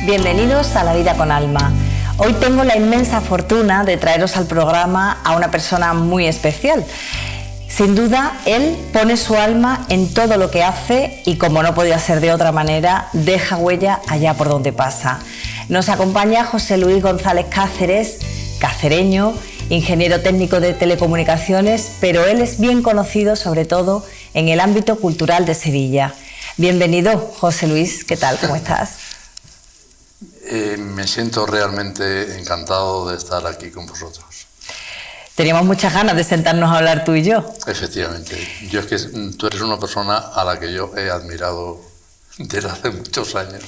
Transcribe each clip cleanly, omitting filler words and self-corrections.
Bienvenidos a La Vida con Alma. Hoy tengo la inmensa fortuna de traeros al programa a una persona muy especial. Sin duda, él pone su alma en todo lo que hace y, como no podía ser de otra manera, deja huella allá por donde pasa. Nos acompaña José Luis González Cáceres, cacereño, ingeniero técnico de telecomunicaciones, pero él es bien conocido sobre todo en el ámbito cultural de Sevilla. Bienvenido, José Luis, ¿qué tal? ¿Cómo estás? Me siento realmente encantado de estar aquí con vosotros. Teníamos muchas ganas de sentarnos a hablar tú y yo. Efectivamente. Yo es que tú eres una persona a la que yo he admirado desde hace muchos años.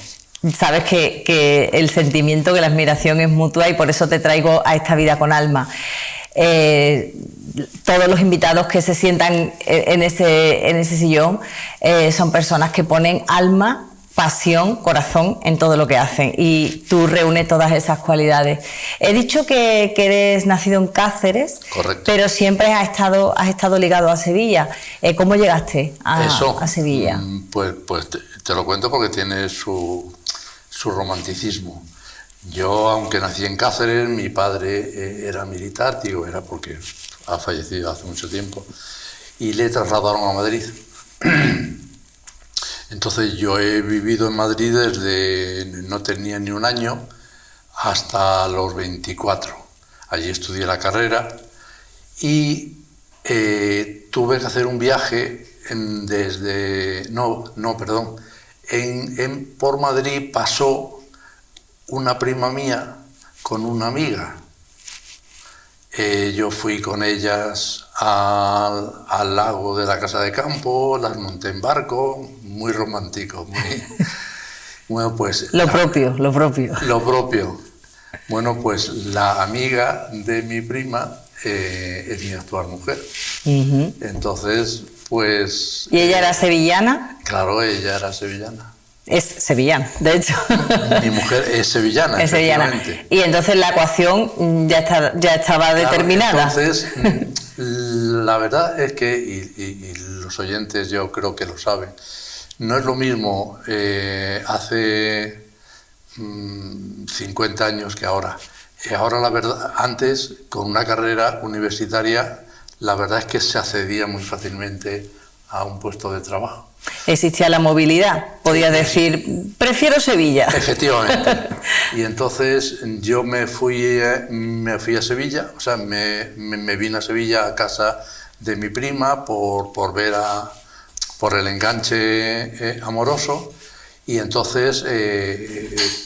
Sabes que el sentimiento, que la admiración es mutua y por eso te traigo a esta Vida con Alma. Todos los invitados que se sientan en ese sillón son personas que ponen alma, pasión, corazón en todo lo que hacen, y tú reúnes todas esas cualidades. He dicho que eres nacido en Cáceres. Correcto. Pero siempre has estado ligado a Sevilla. ¿Cómo llegaste a Sevilla? Pues te lo cuento porque tiene su romanticismo. Yo, aunque nací en Cáceres, mi padre era militar, digo era porque ha fallecido hace mucho tiempo, y le trasladaron a Madrid. Entonces yo he vivido en Madrid desde no tenía ni un año hasta los 24. Allí estudié la carrera y tuve que hacer un viaje por Madrid pasó una prima mía con una amiga. Yo fui con ellas al lago de la Casa de Campo, las monté en barco, muy romántico, bueno, pues... Lo propio. Lo propio. Bueno, pues la amiga de mi prima es mi actual mujer. Uh-huh. Entonces, pues... ¿Y ella era sevillana? Claro, ella era sevillana. Es sevillana, de hecho. Mi mujer es sevillana. Es sevillana. Y entonces la ecuación ya estaba determinada. Entonces, la verdad es que, y los oyentes yo creo que lo saben, no es lo mismo hace 50 años que ahora. Ahora, la verdad, antes, con una carrera universitaria, la verdad es que se accedía muy fácilmente a un puesto de trabajo. Existía la movilidad, podías decir, prefiero Sevilla. Efectivamente. Y entonces yo me fui a Sevilla, o sea, me vine a Sevilla a casa de mi prima por el enganche amoroso, y entonces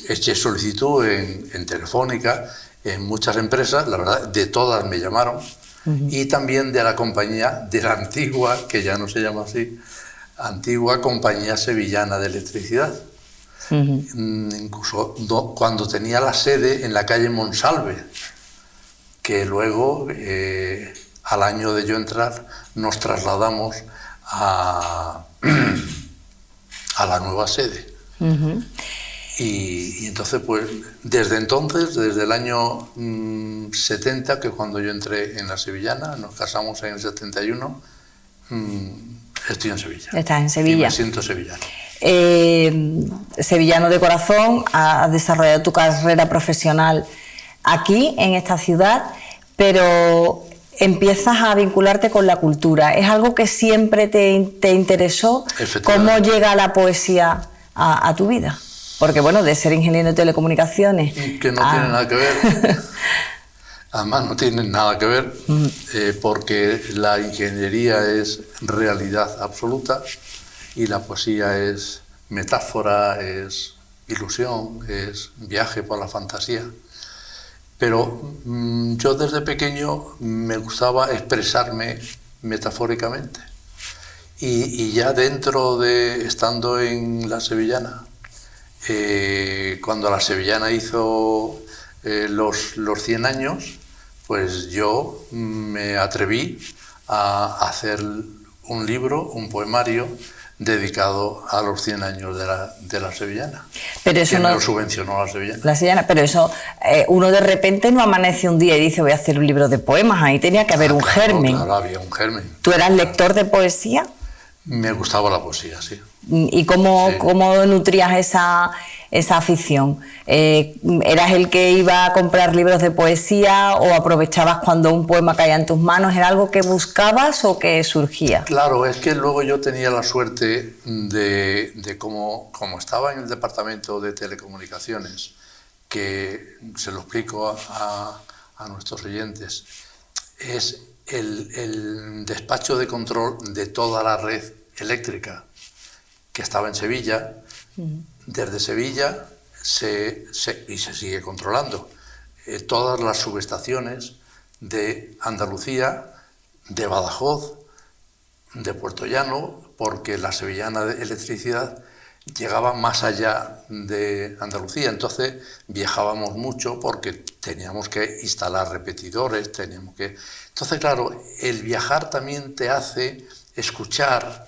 eché solicitud en Telefónica, en muchas empresas, la verdad, de todas me llamaron, uh-huh. Y también de la compañía, de la antigua, que ya no se llama así, antigua Compañía Sevillana de Electricidad. Uh-huh. Incluso cuando tenía la sede en la calle Monsalve, que luego, al año de yo entrar, nos trasladamos a la nueva sede. Uh-huh. Y entonces, pues, desde el año 70, que cuando yo entré en la Sevillana, nos casamos en el 71, estoy en Sevilla. Estás en Sevilla. Y me siento sevillano. Sevillano de corazón, has desarrollado tu carrera profesional aquí, en esta ciudad, pero empiezas a vincularte con la cultura. ¿Es algo que siempre te interesó? ¿Cómo llega la poesía a tu vida? Porque, bueno, de ser ingeniero de telecomunicaciones... Que no tiene nada que ver. Además, no tienen nada que ver, porque la ingeniería es realidad absoluta y la poesía es metáfora, es ilusión, es viaje por la fantasía. Pero yo desde pequeño me gustaba expresarme metafóricamente. Y ya estando en la Sevillana, cuando la Sevillana hizo los 100 años, pues yo me atreví a hacer un libro, un poemario, dedicado a los 100 años de la Sevillana. Pero eso me lo subvencionó la Sevillana. La Sevillana, pero eso, uno de repente no amanece un día y dice voy a hacer un libro de poemas, ahí tenía que haber un germen. Claro, había un germen. ¿Tú eras lector de poesía? Me gustaba la poesía, sí. ¿Y cómo, Sí. cómo nutrías esa afición? ¿Eras el que iba a comprar libros de poesía o aprovechabas cuando un poema caía en tus manos? ¿Era algo que buscabas o que surgía? Claro, es que luego yo tenía la suerte de como estaba en el departamento de telecomunicaciones, que se lo explico a nuestros oyentes, es el despacho de control de toda la red eléctrica que estaba en Sevilla. Desde Sevilla y se sigue controlando todas las subestaciones de Andalucía, de Badajoz, de Puerto Llano, porque la sevillana de electricidad llegaba más allá de Andalucía. Entonces viajábamos mucho porque teníamos que instalar repetidores, Entonces, claro, el viajar también te hace escuchar,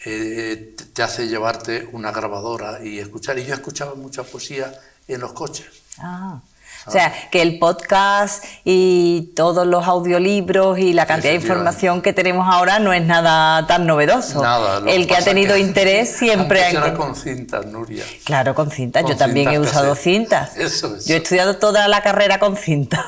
te hace llevarte una grabadora y escuchar. Y yo escuchaba mucha poesía en los coches. Ah. O sea, que el podcast y todos los audiolibros y la cantidad de información que tenemos ahora no es nada tan novedoso. Nada, el que ha tenido interés siempre antes era con cintas, Nuria. Claro, con cintas. Con Yo también he usado cintas. Eso es. Yo he estudiado toda la carrera con cintas.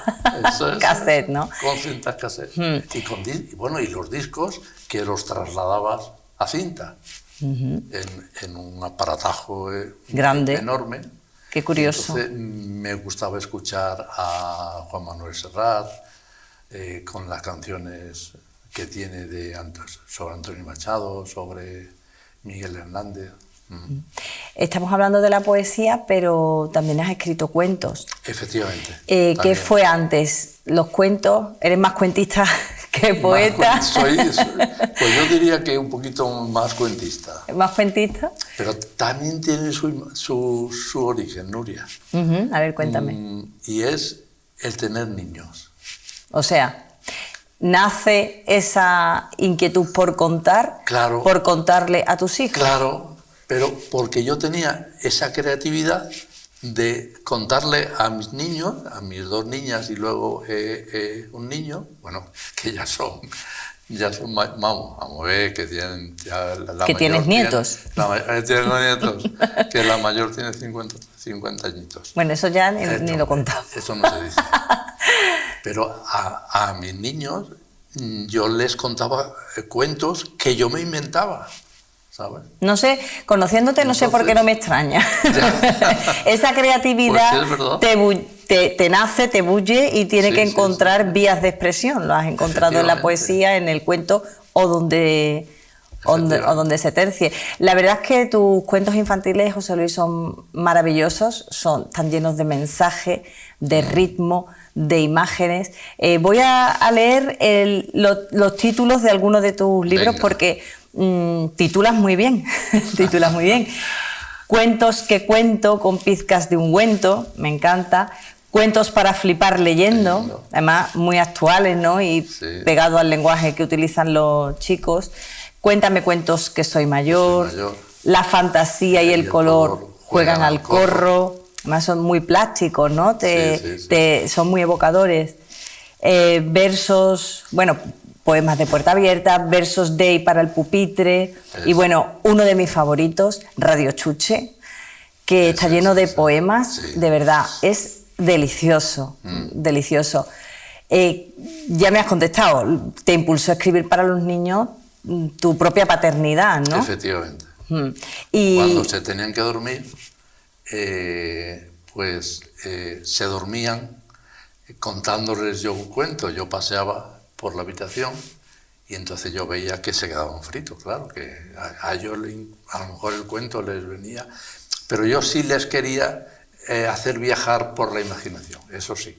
Cassette, ¿no? Con cintas cassette. Y bueno, y los discos que los trasladabas a cinta en un aparatajo grande, enorme. Qué curioso. Entonces me gustaba escuchar a Juan Manuel Serrat con las canciones que tiene sobre Antonio Machado, sobre Miguel Hernández. Estamos hablando de la poesía, pero también has escrito cuentos. Efectivamente. ¿Qué fue antes? ¿Los cuentos? ¿Eres más cuentista que poeta? Pues yo diría que un poquito más cuentista. ¿Más cuentista? Pero también tiene su origen, Nuria. A ver, cuéntame. Y es el tener niños. O sea, nace esa inquietud por contar, claro, por contarle a tus hijos. Claro, pero porque yo tenía esa creatividad de contarle a mis niños, a mis dos niñas y luego un niño, bueno, que ya son, vamos a ver, que tienen ya la que tienes nietos. Tengo nietos, que la mayor tiene 50 añitos. Bueno, eso ya ni lo contamos. Eso no se dice. Pero a mis niños yo les contaba cuentos que yo me inventaba. ¿Sabes? No sé, conociéndote, no sé por qué no me extraña. Esa creatividad pues sí, te nace, te bulle y tiene que encontrar vías de expresión. Lo has encontrado en la poesía, en el cuento o donde se tercie. La verdad es que tus cuentos infantiles, José Luis, son maravillosos, están llenos de mensaje, de ritmo, de imágenes. Voy a leer los títulos de algunos de tus libros. Venga. Porque titulas muy bien, titulas muy bien. Cuentos que cuento con pizcas de ungüento, me encanta. Cuentos para flipar leyendo, además muy actuales, ¿no? Y pegado al lenguaje que utilizan los chicos. Cuéntame cuentos que soy mayor. La fantasía y el color juegan al corro. Además son muy plásticos, ¿no? Son muy evocadores. Versos, bueno, poemas de puerta abierta, versos de y para el pupitre. Y bueno, uno de mis favoritos, Radio Chuche, que está lleno de poemas, de verdad, es delicioso, delicioso. Ya me has contestado, te impulsó a escribir para los niños tu propia paternidad, ¿no? Efectivamente. Cuando se tenían que dormir, se dormían contándoles yo un cuento. Yo paseaba por la habitación y entonces yo veía que se quedaban fritos, claro, que a ellos a lo mejor el cuento les venía, pero yo sí les quería hacer viajar por la imaginación, eso sí.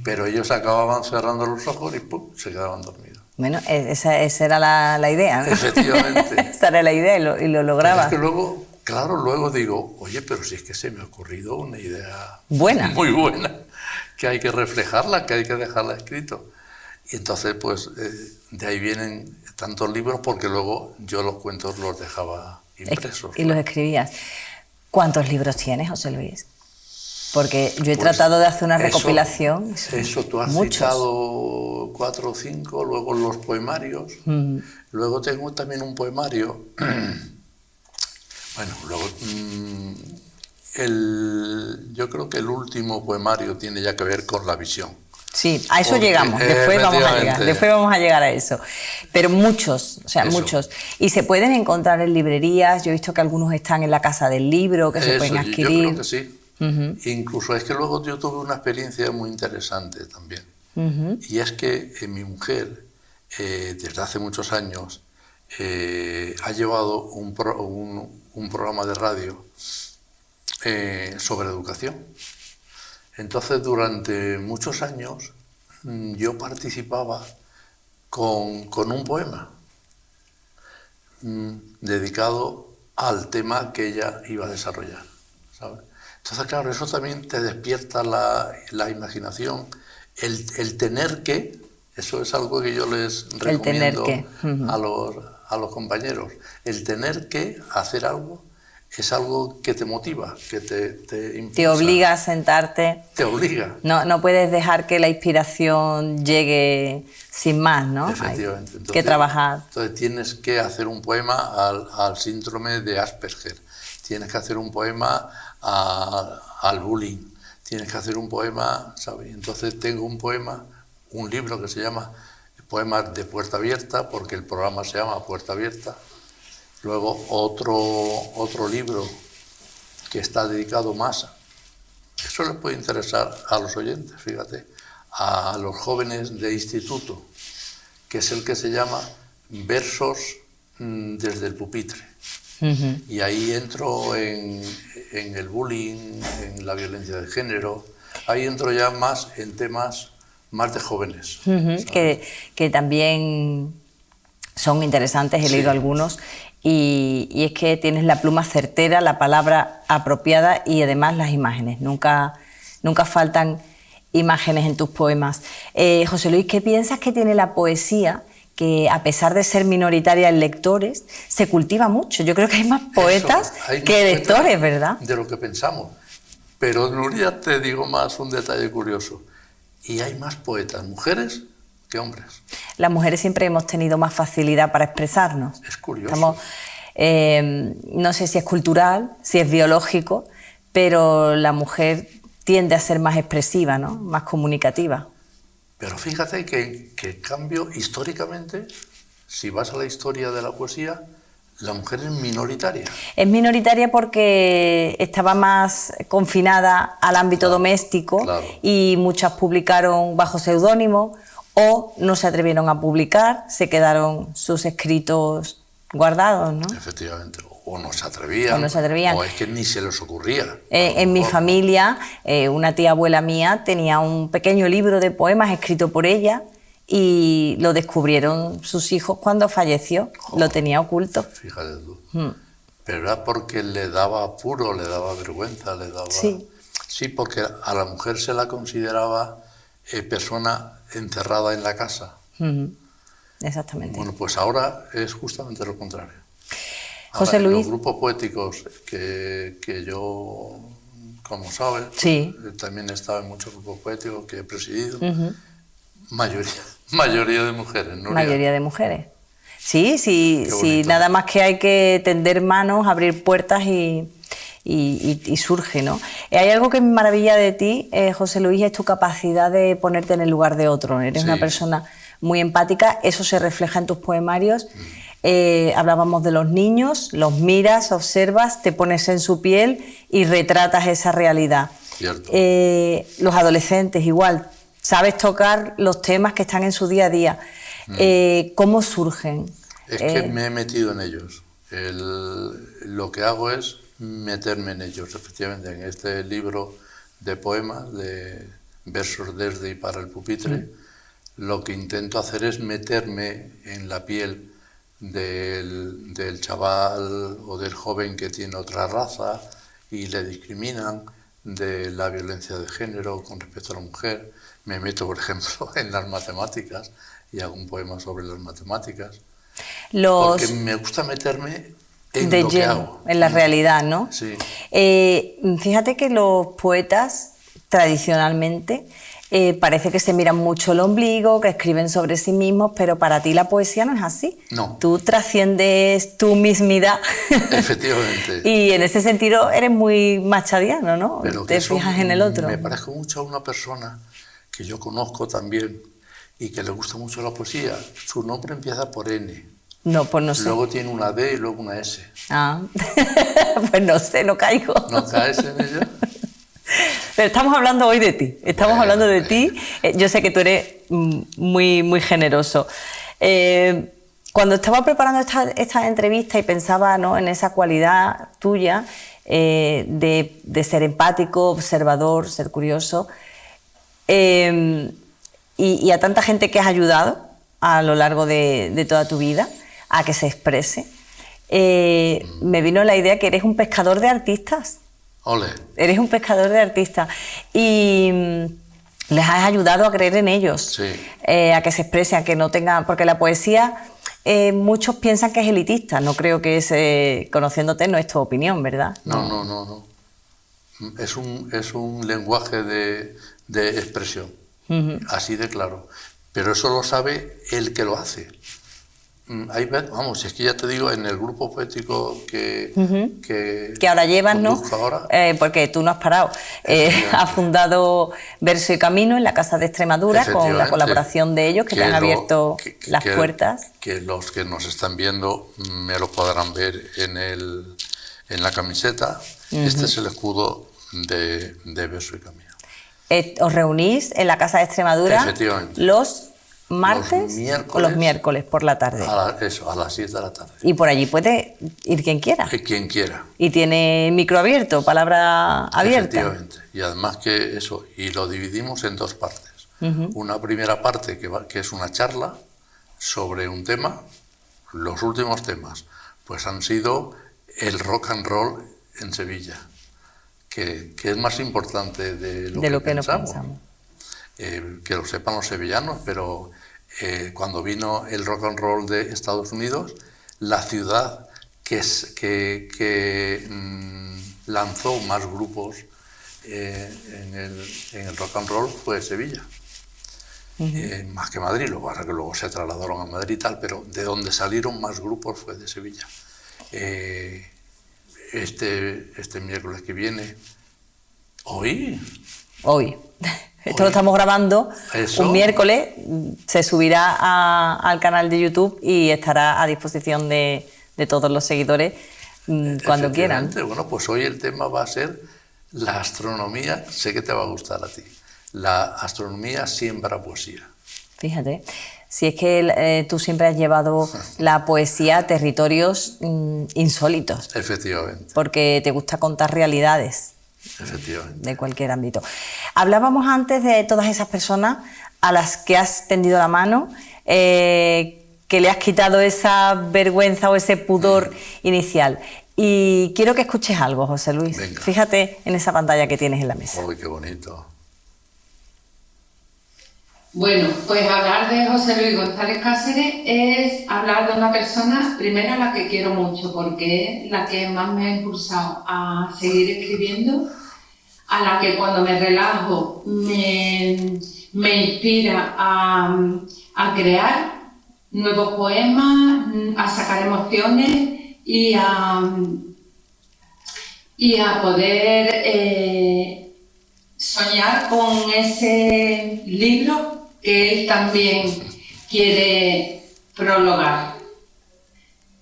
Pero ellos acababan cerrando los ojos y ¡pum!, se quedaban dormidos. Bueno, esa era la idea, ¿no? Efectivamente. Esa era la idea y lo lograba. Pero es que luego digo, oye, pero si es que se me ha ocurrido una idea buena, muy buena, que hay que reflejarla, que hay que dejarla escrito. Y entonces, pues, de ahí vienen tantos libros, porque luego yo los cuentos los dejaba impresos. Y los escribías. ¿Cuántos libros tienes, José Luis? Porque yo he Pues tratado de hacer una eso- recopilación. Eso, tú has muchos. citado 4 o 5, luego los poemarios. Luego tengo también un poemario. Bueno, luego yo creo que el último poemario tiene ya que ver con la visión. Sí, a eso Porque, llegamos, después efectivamente, vamos a llegar a eso. Pero muchos, o sea, Eso. muchos. Y se pueden encontrar en librerías, yo he visto que algunos están en la Casa del Libro, que se pueden Yo adquirir. creo que sí. Incluso es que luego yo tuve una experiencia muy interesante también. Y es que mi mujer, desde hace muchos años, ha llevado un programa de radio sobre educación. Entonces, durante muchos años, yo participaba con un poema dedicado al tema que ella iba a desarrollar, ¿sabes? Entonces, claro, eso también te despierta la imaginación, el tener que, eso es algo que yo les recomiendo a los compañeros, el tener que hacer algo es algo que te motiva, que te impulsa. Te obliga a sentarte. Te obliga. No puedes dejar que la inspiración llegue sin más, ¿no? Efectivamente. Hay que trabajar. Entonces tienes que hacer un poema al síndrome de Asperger, tienes que hacer un poema al bullying, tienes que hacer un poema, ¿sabes? Entonces tengo un libro que se llama Poemas de Puerta Abierta, porque el programa se llama Puerta Abierta. Luego otro libro que está dedicado más, eso les puede interesar a los oyentes, fíjate, a los jóvenes de instituto, que es el que se llama Versos desde el pupitre. Y ahí entro en el bullying, en la violencia de género, ahí entro ya más en temas más de jóvenes. Que también son interesantes, he leído algunos. Y es que tienes la pluma certera, la palabra apropiada y además las imágenes. Nunca faltan imágenes en tus poemas. José Luis, ¿qué piensas que tiene la poesía que, a pesar de ser minoritaria en lectores, se cultiva mucho? Yo creo que hay más poetas que lectores, ¿verdad? De lo que pensamos. Pero, Nuria, te digo más un detalle curioso. Y hay más poetas mujeres que hombres. Las mujeres siempre hemos tenido más facilidad para expresarnos. Es curioso. No sé si es cultural, si es biológico, pero la mujer tiende a ser más expresiva, ¿no? Más comunicativa. Pero fíjate que en cambio, históricamente, si vas a la historia de la poesía, la mujer es minoritaria. Es minoritaria porque estaba más confinada al ámbito doméstico y muchas publicaron bajo seudónimo, o no se atrevieron a publicar, se quedaron sus escritos guardados, ¿no? Efectivamente, o no se atrevían, o es que ni se les ocurría. En mi familia, una tía abuela mía tenía un pequeño libro de poemas escrito por ella y lo descubrieron sus hijos cuando falleció, lo tenía oculto. Fíjate tú. Pero era porque le daba apuro, le daba vergüenza, le daba... Sí, porque a la mujer se la consideraba persona encerrada en la casa. Exactamente. Bueno, pues ahora es justamente lo contrario. José Luis. Los grupos poéticos que yo, como sabes, también he estado en muchos grupos poéticos que he presidido, mayoría de mujeres, ¿no? Mayoría de mujeres. Sí, nada más que hay que tender manos, abrir puertas y surge, ¿no? Hay algo que me maravilla de ti, José Luis, es tu capacidad de ponerte en el lugar de otro. Eres una persona muy empática, eso se refleja en tus poemarios. Hablábamos de los niños, los miras, observas, te pones en su piel y retratas esa realidad. Cierto. Los adolescentes igual, sabes tocar los temas que están en su día a día. ¿Cómo surgen? Es que me he metido en ellos. Lo que hago es meterme en ellos, efectivamente. En este libro de poemas, de versos desde y para el pupitre, lo que intento hacer es meterme en la piel del chaval o del joven que tiene otra raza y le discriminan, de la violencia de género con respecto a la mujer. Me meto, por ejemplo, en las matemáticas y hago un poema sobre las matemáticas. Porque me gusta meterme en lo que hago. En la realidad, ¿no? Sí. Fíjate que los poetas, tradicionalmente, parece que se miran mucho el ombligo, que escriben sobre sí mismos, pero para ti la poesía no es así. No. Tú trasciendes tu mismidad. Efectivamente. Y en ese sentido eres muy machadiano, ¿no? Pero te fijas en el otro. Me parezco mucho a una persona que yo conozco también y que le gusta mucho la poesía. Su nombre empieza por N. No, pues no sé. Luego tiene una D y luego una S. Ah, pues no sé, no caigo. ¿No caes en ella? Pero estamos hablando hoy de ti, estamos hablando de ti. Yo sé que tú eres muy, muy generoso. Cuando estaba preparando esta entrevista y pensaba, ¿no?, en esa cualidad tuya de ser empático, observador, ser curioso, y a tanta gente que has ayudado a lo largo de toda tu vida a que se exprese, me vino la idea que eres un pescador de artistas. Ole. Eres un pescador de artistas y les has ayudado a creer en ellos, Sí. A que se expresen, a que no tengan... Porque la poesía, muchos piensan que es elitista. No creo que es, conociéndote, no es tu opinión, ¿verdad? No. Es un lenguaje de expresión, así de claro. Pero eso lo sabe el que lo hace. Vamos, es que ya te digo, en el grupo poético que ahora llevas, ¿no? Ahora, porque tú no has parado. Has fundado Verso y Camino en la Casa de Extremadura con la colaboración de ellos que te han abierto las puertas. Que los que nos están viendo me lo podrán ver en la camiseta. Este es el escudo de Verso y Camino. Os reunís en la Casa de Extremadura los martes o los miércoles por la tarde. A las 7 de la tarde. Y por allí puede ir quien quiera. Quien quiera. Y tiene micro abierto, palabra abierta. Efectivamente. Y además que eso, y lo dividimos en dos partes. Una primera parte que es una charla sobre un tema. Los últimos temas pues han sido el rock and roll en Sevilla, que es más importante de lo que pensamos. Que lo sepan los sevillanos, pero cuando vino el rock and roll de Estados Unidos, la ciudad que lanzó más grupos en el rock and roll fue Sevilla. Más que Madrid, que luego se trasladaron a Madrid y tal, pero de donde salieron más grupos fue de Sevilla. Este miércoles que viene, hoy. Esto lo estamos grabando un miércoles, se subirá al canal de YouTube y estará a disposición de todos los seguidores cuando quieran. Bueno, pues hoy el tema va a ser la astronomía, sé que te va a gustar a ti, la astronomía siembra poesía. Fíjate, si es que tú siempre has llevado la poesía a territorios insólitos. Efectivamente. Porque te gusta contar realidades. Efectivamente. De cualquier ámbito. Hablábamos antes de todas esas personas a las que has tendido la mano, que le has quitado esa vergüenza o ese pudor inicial. Y quiero que escuches algo, José Luis. Venga. Fíjate en esa pantalla que tienes en la mesa. ¡Uy, qué bonito! Bueno, pues hablar de José Luis González Cáceres es hablar de una persona, primero, a la que quiero mucho, porque es la que más me ha impulsado a seguir escribiendo, a la que cuando me relajo me inspira a crear nuevos poemas, a sacar emociones y a poder soñar con ese libro que él también quiere prologar.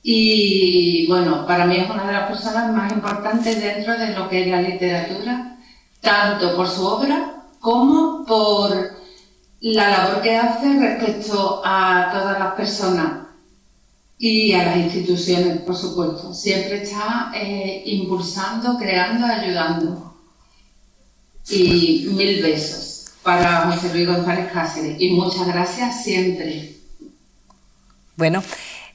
Y bueno, para mí es una de las personas más importantes dentro de lo que es la literatura, tanto por su obra como por la labor que hace respecto a todas las personas y a las instituciones, por supuesto. Siempre está impulsando, creando, ayudando. Y 1000 besos para José Luis González Cáceres y muchas gracias siempre. Bueno,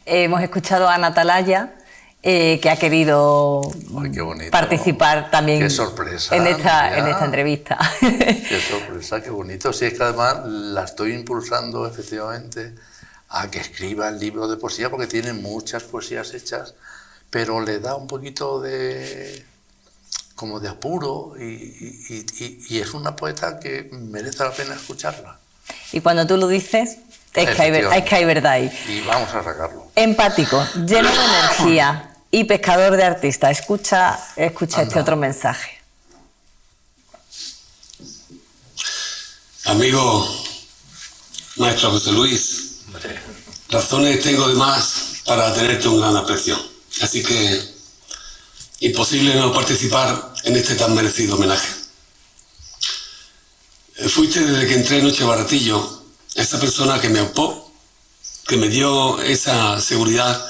hemos escuchado a Ana Atalaya, que ha querido participar también en esta entrevista. Qué sorpresa, qué bonito. Sí, es que además la estoy impulsando efectivamente a que escriba el libro de poesía, porque tiene muchas poesías hechas, pero le da un poquito de como de apuro y es una poeta que merece la pena escucharla. Y cuando tú lo dices, es que hay verdad ahí. Y vamos a sacarlo. Empático, lleno de energía y pescador de artista. Escucha este otro mensaje. Amigo maestro José Luis, razones tengo de más para tenerte un gran aprecio. Así que imposible no participar en este tan merecido homenaje. Fuiste desde que entré en Noche Baratillo esa persona que me aupó, que me dio esa seguridad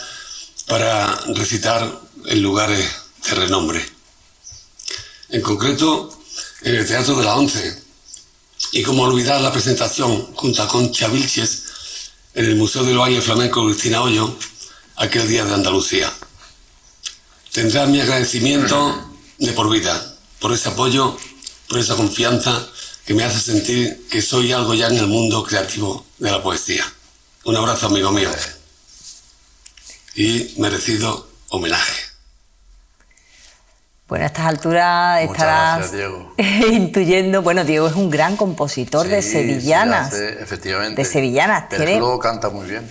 para recitar en lugares de renombre. En concreto, en el Teatro de la Once. Y cómo olvidar la presentación junto a Concha Vilches en el Museo del Baile Flamenco Cristina Hoyo aquel día de Andalucía. Tendrás mi agradecimiento de por vida, por ese apoyo, por esa confianza que me hace sentir que soy algo ya en el mundo creativo de la poesía. Un abrazo, amigo mío. Y merecido homenaje. Bueno, a estas alturas estarás intuyendo. Bueno, Diego es un gran compositor de sevillanas. Sí, efectivamente. De sevillanas. Pero luego canta muy bien.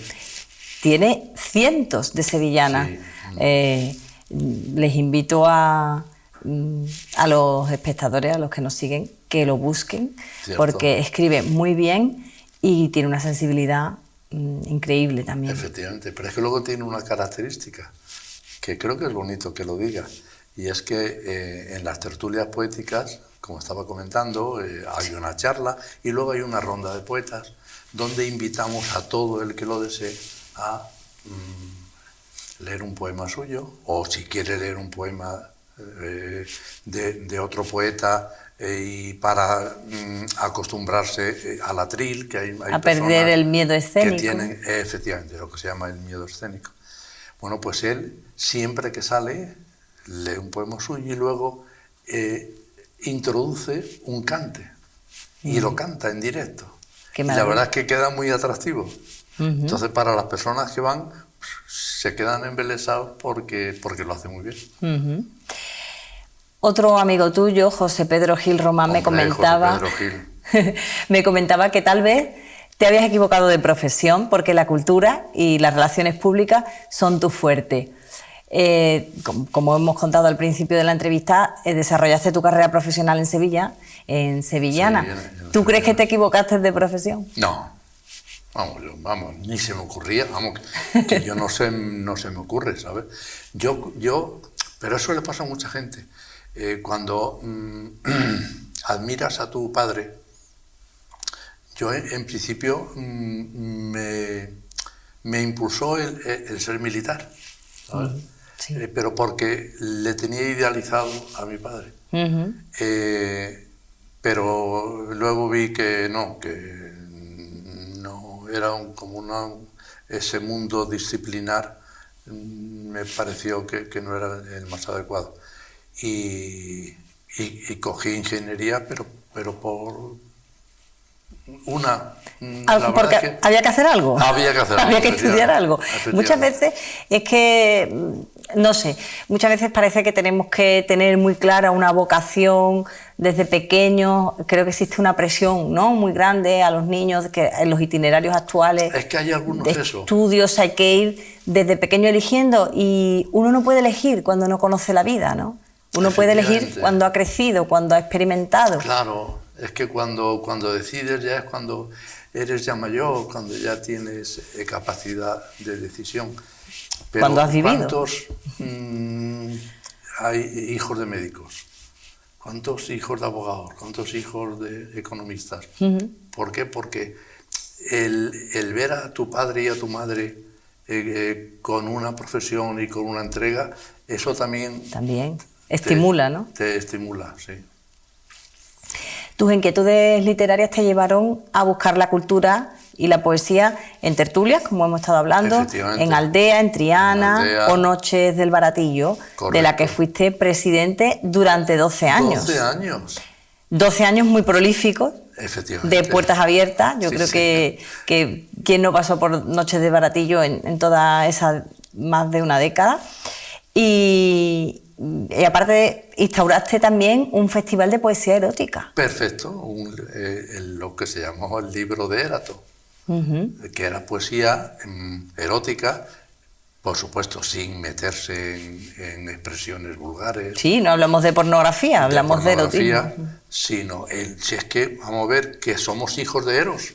Tiene cientos de sevillanas. Sí. Les invito a los espectadores, a los que nos siguen, que lo busquen, ¿cierto? Porque escribe muy bien y tiene una sensibilidad increíble también. Efectivamente, pero es que luego tiene una característica que creo que es bonito que lo diga, y es que en las tertulias poéticas, como estaba comentando, hay una charla y luego hay una ronda de poetas donde invitamos a todo el que lo desee a leer un poema suyo, o si quiere leer un poema de otro poeta, y para acostumbrarse al atril, que hay a perder el miedo escénico. Que tienen efectivamente lo que se llama el miedo escénico. Bueno, pues él siempre que sale lee un poema suyo y luego introduce un cante y lo canta en directo. Y la verdad es que queda muy atractivo. Entonces, para las personas que van, se quedan embelesados porque lo hace muy bien. Otro amigo tuyo, José Pedro Gil Román, me comentaba que tal vez te habías equivocado de profesión, porque la cultura y las relaciones públicas son tu fuerte. Como hemos contado al principio de la entrevista, desarrollaste tu carrera profesional en Sevilla, en Sevillana. Sí, ¿Tú crees que te equivocaste de profesión? No. Vamos, ni se me ocurría, que yo no se me ocurre, ¿sabes? Pero eso le pasa a mucha gente. Cuando admiras a tu padre, yo en principio me impulsó el ser militar, ¿sabes? Sí. Pero porque le tenía idealizado a mi padre. Pero luego vi que no era ese mundo disciplinar, me pareció que no era el más adecuado. Y cogí ingeniería, pero por una... Porque había que hacer algo. Había que hacer algo. Había que estudiar algo. Muchas veces es que, no sé, muchas veces parece que tenemos que tener muy clara una vocación desde pequeños. Creo que existe una presión, ¿no?, muy grande a los niños, que en los itinerarios actuales es que hay algunos de estudios hay que ir desde pequeño eligiendo, y uno no puede elegir cuando no conoce la vida, ¿no? Uno puede elegir cuando ha crecido, cuando ha experimentado. Claro, es que cuando decides ya es cuando eres ya mayor, cuando ya tienes capacidad de decisión. Pero cuando has vivido. ¿cuántos hay hijos de médicos? ¿Cuántos hijos de abogados? ¿Cuántos hijos de economistas? ¿Por qué? Porque el ver a tu padre y a tu madre con una profesión y con una entrega, eso también estimula, ¿no? Te estimula, sí. Tus inquietudes literarias te llevaron a buscar la cultura y la poesía en tertulias, como hemos estado hablando, en Aldea, en Triana, o Noches del Baratillo, correcto, de la que fuiste presidente durante 12 años. 12 años. 12 años muy prolíficos, efectivamente, de puertas abiertas. Yo creo que quien no pasó por Noches de Baratillo en toda esa más de una década. Y aparte instauraste también un festival de poesía erótica. Perfecto, lo que se llamó el libro de Érato, que era poesía erótica, por supuesto sin meterse en expresiones vulgares. Sí, no hablamos de pornografía, hablamos de erotismo. Sino, si es que vamos a ver que somos hijos de Eros,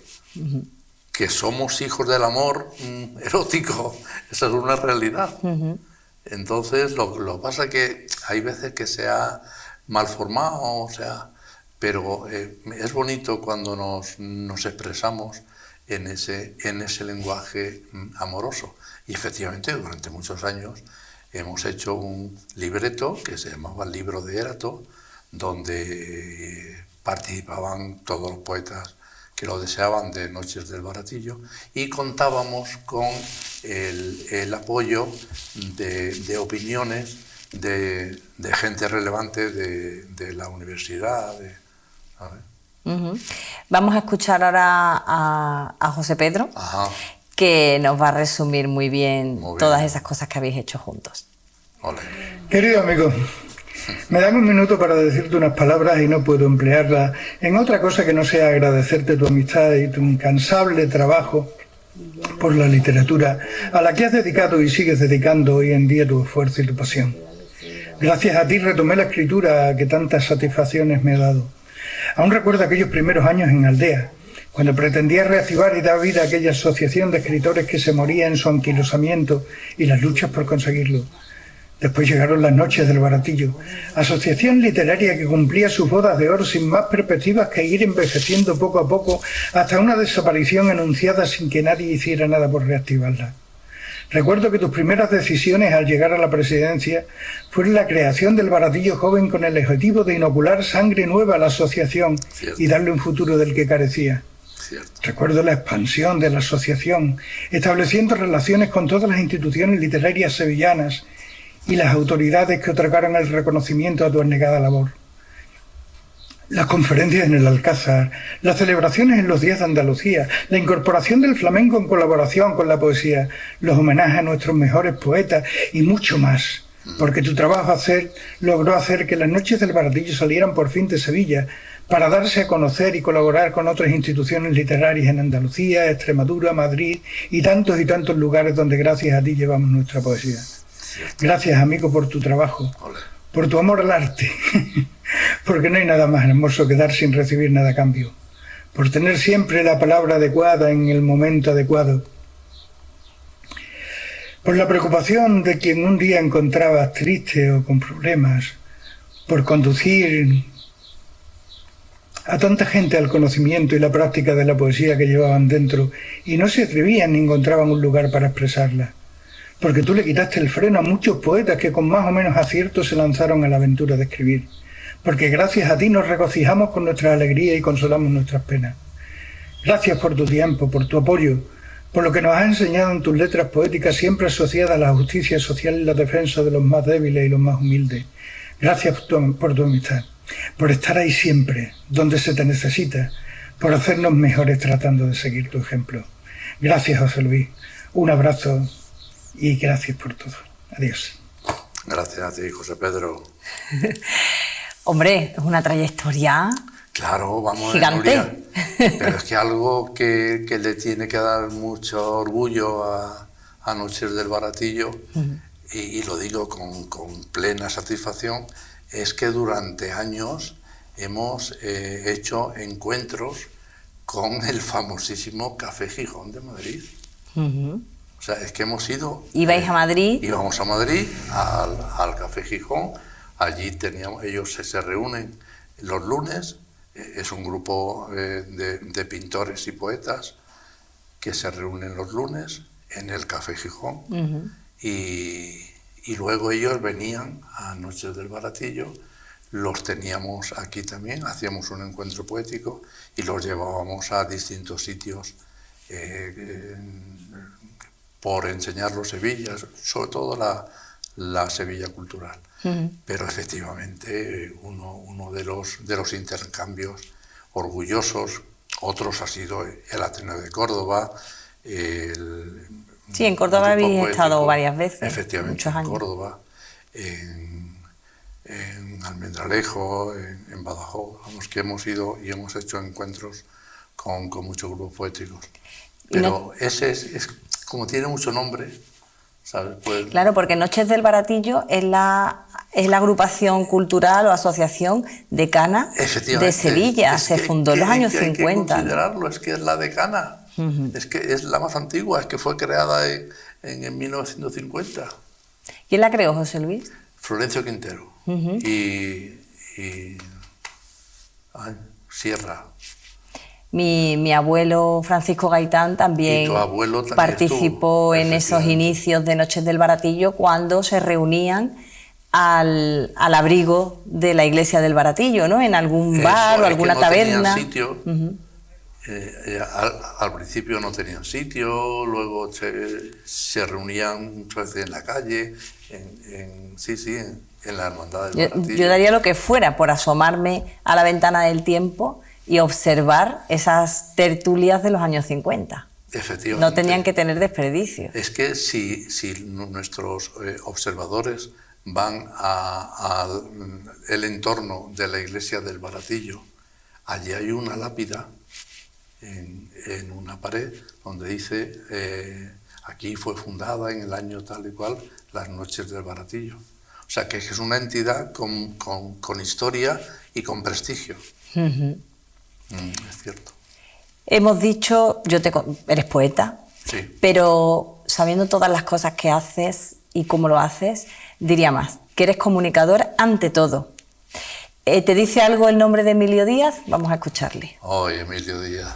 que somos hijos del amor erótico, esa es una realidad. Entonces, lo que pasa es que hay veces que se ha malformado, o sea, pero es bonito cuando nos expresamos en ese lenguaje amoroso. Y efectivamente, durante muchos años hemos hecho un libreto que se llamaba El libro de Érato, donde participaban todos los poetas que lo deseaban de Noches del Baratillo, y contábamos con el apoyo de opiniones de gente relevante de la universidad. ¿Sabes? Vamos a escuchar ahora a José Pedro, que nos va a resumir muy bien todas esas cosas que habéis hecho juntos. Ole. Querido amigo, me dan un minuto para decirte unas palabras y no puedo emplearlas en otra cosa que no sea agradecerte tu amistad y tu incansable trabajo por la literatura, a la que has dedicado y sigues dedicando hoy en día tu esfuerzo y tu pasión. Gracias a ti retomé la escritura que tantas satisfacciones me ha dado. Aún recuerdo aquellos primeros años en Aldea, cuando pretendía reactivar y dar vida a aquella asociación de escritores que se moría en su anquilosamiento y las luchas por conseguirlo. Después llegaron las Noches del Baratillo, asociación literaria que cumplía sus bodas de oro sin más perspectivas que ir envejeciendo poco a poco hasta una desaparición anunciada sin que nadie hiciera nada por reactivarla. Recuerdo que tus primeras decisiones al llegar a la presidencia fueron la creación del Baratillo Joven con el objetivo de inocular sangre nueva a la asociación y darle un futuro del que carecía. Recuerdo la expansión de la asociación, estableciendo relaciones con todas las instituciones literarias sevillanas y las autoridades que otorgaron el reconocimiento a tu abnegada labor. Las conferencias en el Alcázar, las celebraciones en los días de Andalucía, la incorporación del flamenco en colaboración con la poesía, los homenajes a nuestros mejores poetas y mucho más, porque tu trabajo logró hacer que las Noches del Baratillo salieran por fin de Sevilla para darse a conocer y colaborar con otras instituciones literarias en Andalucía, Extremadura, Madrid y tantos lugares donde gracias a ti llevamos nuestra poesía. Gracias, amigo, por tu trabajo, por tu amor al arte, porque no hay nada más hermoso que dar sin recibir nada a cambio, por tener siempre la palabra adecuada en el momento adecuado, por la preocupación de quien un día encontrabas triste o con problemas, por conducir a tanta gente al conocimiento y la práctica de la poesía que llevaban dentro y no se atrevían ni encontraban un lugar para expresarla. Porque tú le quitaste el freno a muchos poetas que con más o menos acierto se lanzaron a la aventura de escribir. Porque gracias a ti nos regocijamos con nuestra alegría y consolamos nuestras penas. Gracias por tu tiempo, por tu apoyo, por lo que nos has enseñado en tus letras poéticas siempre asociadas a la justicia social y la defensa de los más débiles y los más humildes. Gracias por tu amistad, por estar ahí siempre, donde se te necesita, por hacernos mejores tratando de seguir tu ejemplo. Gracias, José Luis. Un abrazo. Y gracias por todo. Adiós. Gracias a ti, José Pedro. Hombre, es una trayectoria claro, vamos gigante. Pero es que algo que le tiene que dar mucho orgullo a Noches del Baratillo, y lo digo con plena satisfacción, es que durante años hemos hecho encuentros con el famosísimo Café Gijón de Madrid. O sea, es que hemos ido... ¿Ibais a Madrid? Íbamos a Madrid, al Café Gijón. Allí ellos se reúnen los lunes. Es un grupo de pintores y poetas que se reúnen los lunes en el Café Gijón. Y luego ellos venían a Noches del Baratillo. Los teníamos aquí también, hacíamos un encuentro poético y los llevábamos a distintos sitios por enseñarlos Sevilla, sobre todo la Sevilla cultural. Pero efectivamente uno de los intercambios orgullosos, otros ha sido el Ateneo de Córdoba. Sí, en Córdoba habéis estado varias veces. Efectivamente, muchos años. en Córdoba. en Almendralejo, en Badajoz, vamos, que hemos ido y hemos hecho encuentros con muchos grupos poéticos. Pero ese es como tiene mucho nombre, ¿sabes? Pues, claro, porque Noches del Baratillo es la agrupación cultural o asociación decana de Sevilla. Se fundó en los años 50. Hay que considerarlo, es que es la decana, es que es la más antigua, es que fue creada en 1950. ¿Quién la creó, José Luis? Florencio Quintero y Sierra. Mi abuelo Francisco Gaitán también participó en esos inicios de Noches del Baratillo, cuando se reunían al abrigo de la iglesia del Baratillo, ¿no? En algún bar o alguna taberna. Sitio. Al principio no tenían sitio, luego se reunían muchas veces en la calle, en la hermandad del Baratillo. Yo daría lo que fuera por asomarme a la ventana del tiempo y observar esas tertulias de los años 50. Efectivamente. No tenían que tener desperdicio. Es que si nuestros observadores van al entorno de la iglesia del Baratillo, allí hay una lápida en una pared donde dice aquí fue fundada en el año tal y cual las Noches del Baratillo. O sea que es una entidad con historia y con prestigio. Es cierto. Hemos dicho, eres poeta, sí, pero sabiendo todas las cosas que haces y cómo lo haces, diría más, que eres comunicador ante todo. ¿Te dice algo el nombre de Emilio Díaz? Vamos a escucharle. Emilio Díaz.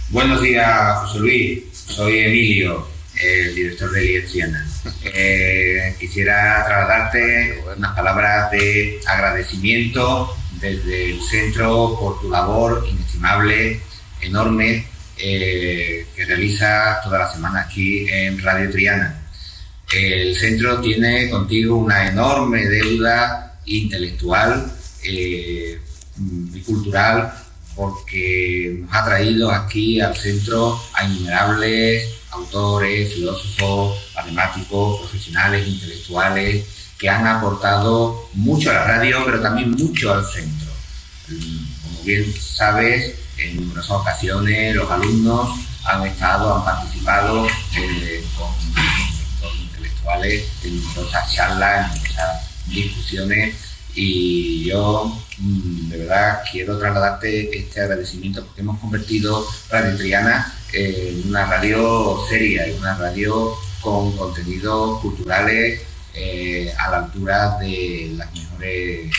Buenos días, José Luis. Soy Emilio, el director de Líder Triana. Quisiera trasladarte unas palabras de agradecimiento desde el centro por tu labor inestimable, enorme, que realizas toda la semana aquí en Radio Triana. El centro tiene contigo una enorme deuda intelectual y cultural, porque nos ha traído aquí al centro a innumerables autores, filósofos, matemáticos, profesionales, intelectuales, que han aportado mucho a la radio, pero también mucho al centro. Como bien sabes, en numerosas ocasiones los alumnos han participado con intelectuales en numerosas charlas, en numerosas discusiones, y yo de verdad quiero trasladarte este agradecimiento, porque hemos convertido Radio Triana en una radio seria, en una radio con contenidos culturales a la altura de las mejores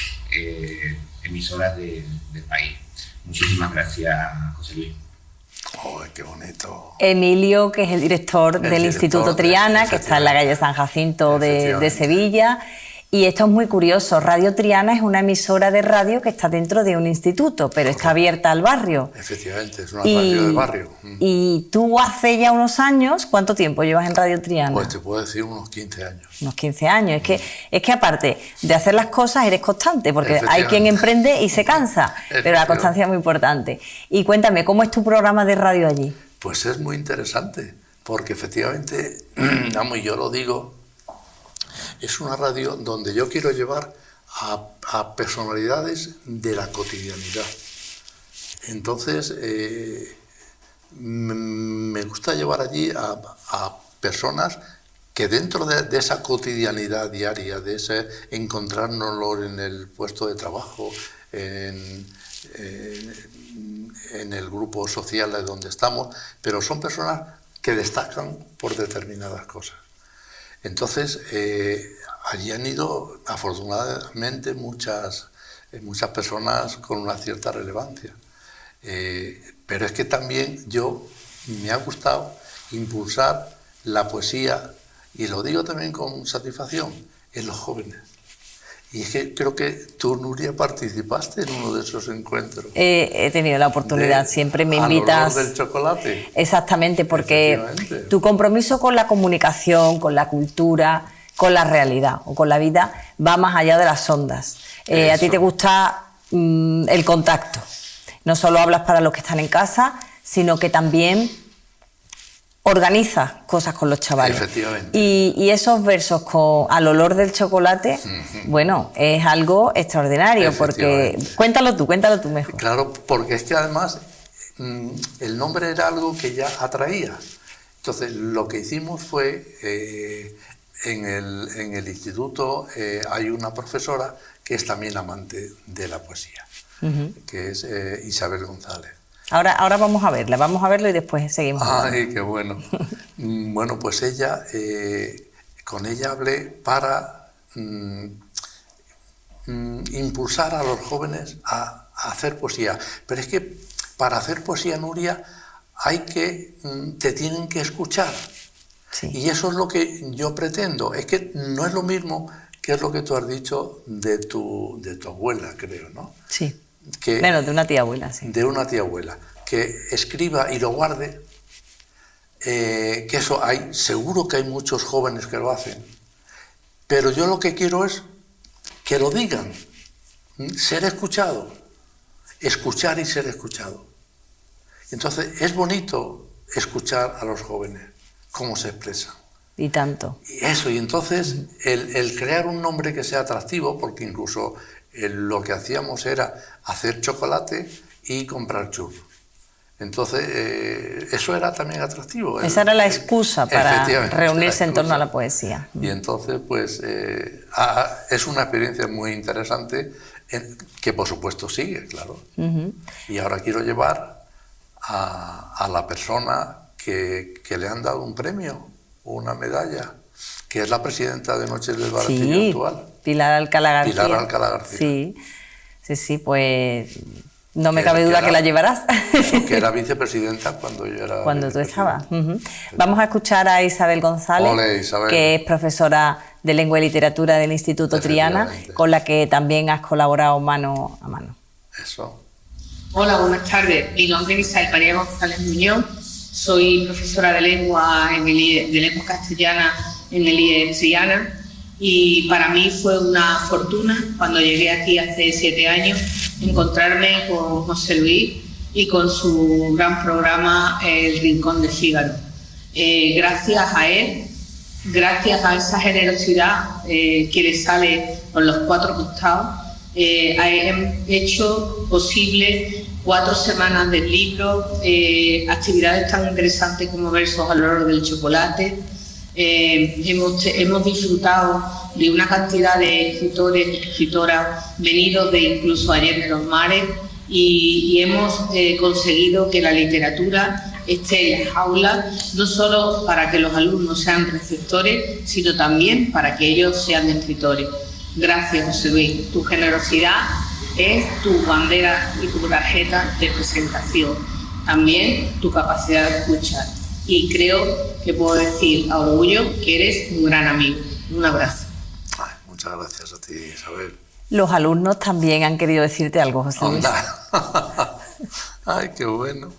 emisoras del país. Muchísimas gracias, José Luis. ¡Qué bonito! Emilio, que es el director del Instituto Triana, que está en la calle San Jacinto de Sevilla. Y esto es muy curioso. Radio Triana es una emisora de radio que está dentro de un instituto, pero está abierta al barrio. Efectivamente, es una radio de barrio. Y tú hace ya unos años, ¿cuánto tiempo llevas en Radio Triana? Pues te puedo decir unos 15 años. Unos 15 años. Es que aparte de hacer las cosas, eres constante, porque hay quien emprende y se cansa, pero la constancia es muy importante. Y cuéntame, ¿cómo es tu programa de radio allí? Pues es muy interesante, porque efectivamente, yo lo digo, es una radio donde yo quiero llevar a personalidades de la cotidianidad. Entonces, me gusta llevar allí a personas que dentro de esa cotidianidad diaria, de ese encontrárnoslo en el puesto de trabajo, en el grupo social donde estamos, pero son personas que destacan por determinadas cosas. Entonces, allí han ido, afortunadamente, muchas personas con una cierta relevancia. Pero es que también me ha gustado impulsar la poesía, y lo digo también con satisfacción, en los jóvenes. Y es que creo que tú, Nuria, participaste en uno de esos encuentros. He tenido la oportunidad, siempre me invitas. Al olor del chocolate. Exactamente, porque tu compromiso con la comunicación, con la cultura, con la realidad o con la vida va más allá de las ondas. A ti te gusta el contacto. No solo hablas para los que están en casa, sino que también organiza cosas con los chavales. Efectivamente. Y esos versos al olor del chocolate, bueno, es algo extraordinario, porque cuéntalo tú mejor. Claro, porque es que además el nombre era algo que ya atraía. Entonces, lo que hicimos fue, en el instituto hay una profesora que es también amante de la poesía, que es Isabel González. Ahora vamos a verlo y después seguimos. ¡Ay, qué bueno! Bueno, pues con ella hablé para impulsar a los jóvenes a hacer poesía. Pero es que para hacer poesía, Nuria, te tienen que escuchar. Sí. Y eso es lo que yo pretendo. Es que no es lo mismo que es lo que tú has dicho de tu abuela, creo, ¿no? Sí. Que, bueno, de una tía abuela, sí. De una tía abuela. Que escriba y lo guarde, que eso seguro que hay muchos jóvenes que lo hacen, pero yo lo que quiero es que lo digan, ser escuchado, escuchar y ser escuchado. Entonces es bonito escuchar a los jóvenes, cómo se expresan. Y tanto. Y eso, y entonces el crear un nombre que sea atractivo, porque incluso lo que hacíamos era hacer chocolate y comprar churros. Entonces, eso era también atractivo. Esa era la excusa para reunirse en torno a la poesía. Y entonces, pues, es una experiencia muy interesante, que por supuesto sigue, claro. Y ahora quiero llevar a la persona que le han dado un premio, una medalla, que es la presidenta de Noches del Baratillo actual. Pilar Alcalá García. Pilar Alcalá García. Sí, pues... No me cabe duda que la llevarás. Que era vicepresidenta cuando yo era... Cuando tú estabas. Vamos a escuchar a Isabel González, Isabel, que es profesora de Lengua y Literatura del Instituto Triana, con la que también has colaborado mano a mano. Eso. Hola, buenas tardes. Mi nombre es Isabel María González Muñoz. Soy profesora de lengua castellana en el IES Triana. Y para mí fue una fortuna, cuando llegué aquí hace 7 años, encontrarme con José Luis y con su gran programa El Rincón de Fígaro. Gracias a él, gracias a esa generosidad que le sale por los 4 costados, he hecho posible 4 semanas del libro, actividades tan interesantes como versos al olor del chocolate. Hemos disfrutado de una cantidad de escritores y escritoras venidos de incluso Allende los Mares y hemos conseguido que la literatura esté en las aulas, no solo para que los alumnos sean receptores, sino también para que ellos sean escritores. Gracias, José Luis. Tu generosidad es tu bandera y tu tarjeta de presentación. También tu capacidad de escuchar. Y creo que puedo decir a orgullo que eres un gran amigo. Un abrazo. Muchas gracias a ti, Isabel. Los alumnos también han querido decirte algo, José Luis. Ay, qué bueno.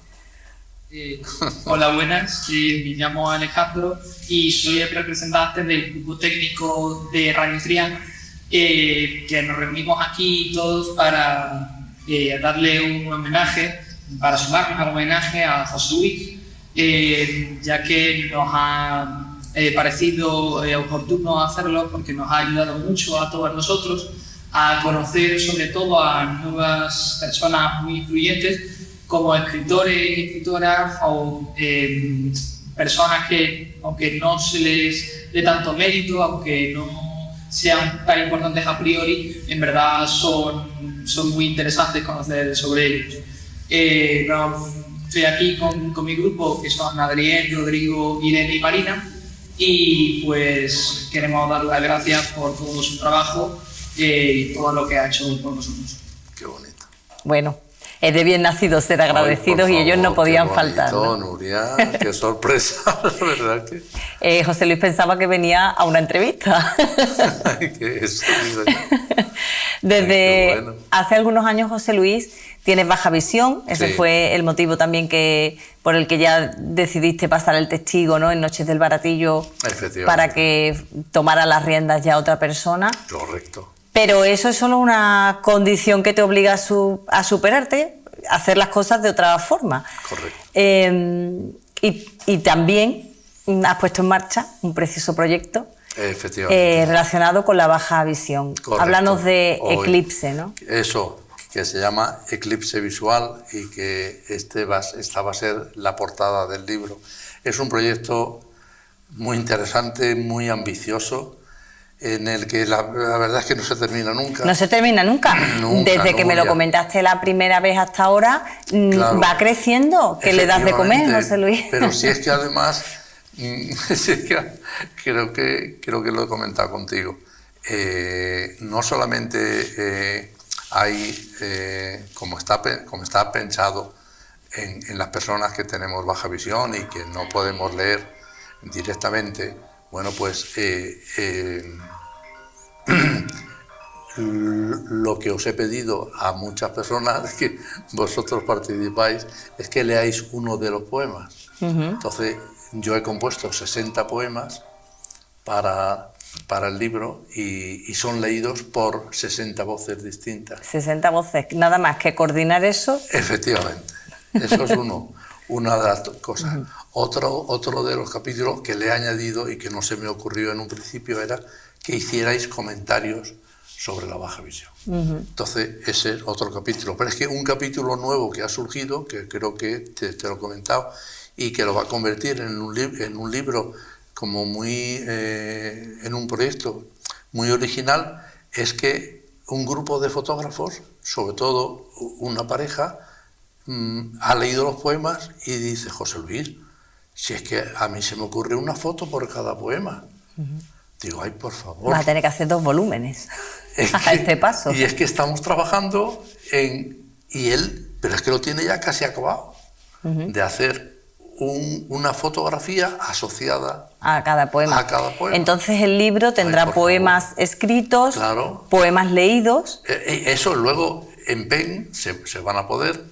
Hola, buenas. Me llamo Alejandro y soy el representante del grupo técnico de Radio Triana, que nos reunimos aquí todos para darle un homenaje, para sumarnos al homenaje a José Luis. Ya que nos ha parecido oportuno hacerlo porque nos ha ayudado mucho a todos nosotros a conocer sobre todo a nuevas personas muy influyentes como escritores y escritoras o personas que, aunque no se les dé tanto mérito, aunque no sean tan importantes a priori, en verdad son muy interesantes conocer sobre ellos. Estoy aquí con mi grupo, que son Adrián, Rodrigo, Irene y Marina, y pues queremos dar las gracias por todo su trabajo y todo lo que ha hecho por nosotros. Qué bonito. Bueno, es de bien nacidos ser agradecidos. Ay, y ellos no podían faltar. ¿No? Nuria, qué sorpresa, la verdad que... José Luis pensaba que venía a una entrevista. Ay, qué eso, Desde bueno. Hace algunos años, José Luis, tienes baja visión. Ese sí. fue el motivo también por el que ya decidiste pasar el testigo, ¿no?, en Noches del Baratillo, para que tomara las riendas ya otra persona. Correcto. Pero eso es solo una condición que te obliga a superarte, a hacer las cosas de otra forma. Correcto. Y también has puesto en marcha un precioso proyecto relacionado con la baja visión. Correcto. Háblanos de Eclipse, ¿no? Eso, que se llama Eclipse Visual y que esta va a ser la portada del libro. Es un proyecto muy interesante, muy ambicioso, en el que la verdad es que no se termina nunca. No se termina nunca. Desde que me lo comentaste la primera vez hasta ahora, claro, va creciendo. ¿Qué le das de comer, José Luis? Pero si es que además, creo que lo he comentado contigo, no solamente hay, como está pensado en las personas que tenemos baja visión y que no podemos leer directamente, bueno, pues lo que os he pedido a muchas personas que vosotros participáis es que leáis uno de los poemas. Entonces yo he compuesto 60 poemas para el libro y son leídos por 60 voces distintas. 60 voces, nada más que coordinar eso. Efectivamente, eso es una de las cosas. Otro de los capítulos que le he añadido y que no se me ocurrió en un principio era que hicierais comentarios sobre la baja visión. Entonces ese es otro capítulo. Pero es que un capítulo nuevo que ha surgido, que creo que te lo he comentado, y que lo va a convertir en un libro como en un proyecto muy original, es que un grupo de fotógrafos, sobre todo una pareja, ha leído los poemas y dice: José Luis, si es que a mí se me ocurre una foto por cada poema. Digo, ay, por favor. Vas a tener que hacer 2 volúmenes a este paso. Y es que estamos trabajando pero es que lo tiene ya casi acabado, de hacer una fotografía asociada a cada poema. Entonces el libro tendrá poemas escritos, claro, poemas leídos. Eso luego en PEN se van a poder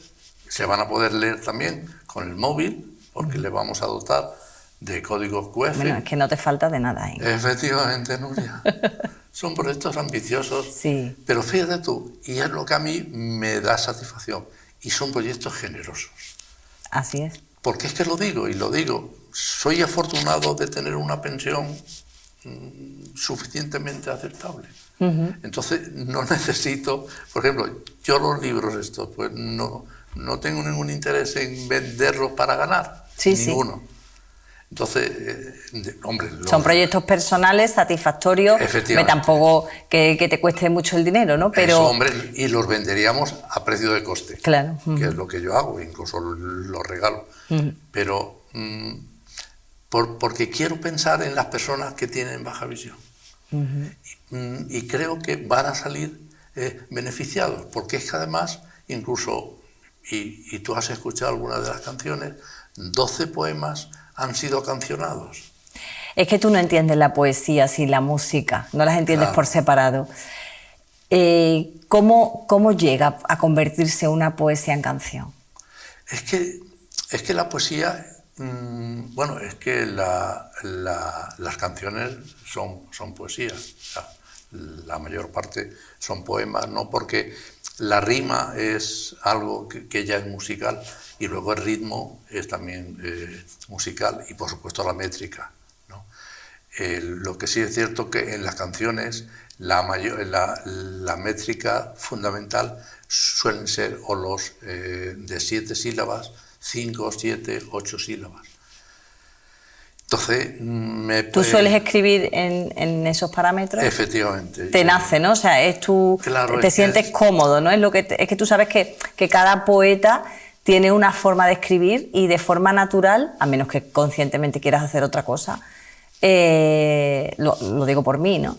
leer también con el móvil, porque le vamos a dotar de códigos QR. Bueno, es que no te falta de nada, ¿eh? Efectivamente, Nuria. Son proyectos ambiciosos, sí, pero fíjate tú, y es lo que a mí me da satisfacción, y son proyectos generosos. Así es. Porque es que lo digo, soy afortunado de tener una pensión suficientemente aceptable. Entonces no necesito, por ejemplo, yo los libros estos, pues no tengo ningún interés en venderlos para ganar, ninguno. Sí. Entonces, hombre... Son proyectos personales, satisfactorios, tampoco que te cueste mucho el dinero, ¿no? Pero... Eso, hombre, y los venderíamos a precio de coste, claro, que es lo que yo hago, incluso los regalo. Pero porque quiero pensar en las personas que tienen baja visión. Y creo que van a salir beneficiados, porque es que además, incluso, y tú has escuchado algunas de las canciones, 12 poemas han sido cancionados. Es que tú no entiendes la poesía sin la música, no las entiendes por separado. ¿Cómo llega a convertirse una poesía en canción? Es que la poesía, bueno, es que las canciones son poesías. O sea, la mayor parte son poemas, ¿no? Porque la rima es algo que ya es musical, y luego el ritmo es también musical, y por supuesto la métrica, ¿no? Lo que sí es cierto que en las canciones la métrica fundamental suelen ser o los de 7 sílabas, 5, 7, 8 sílabas. Entonces, ¿tú sueles escribir en esos parámetros? Efectivamente. Te nace, ¿no? O sea, claro, te sientes cómodo, ¿no? Es que tú sabes que cada poeta tiene una forma de escribir, y de forma natural, a menos que conscientemente quieras hacer otra cosa, lo digo por mí, ¿no?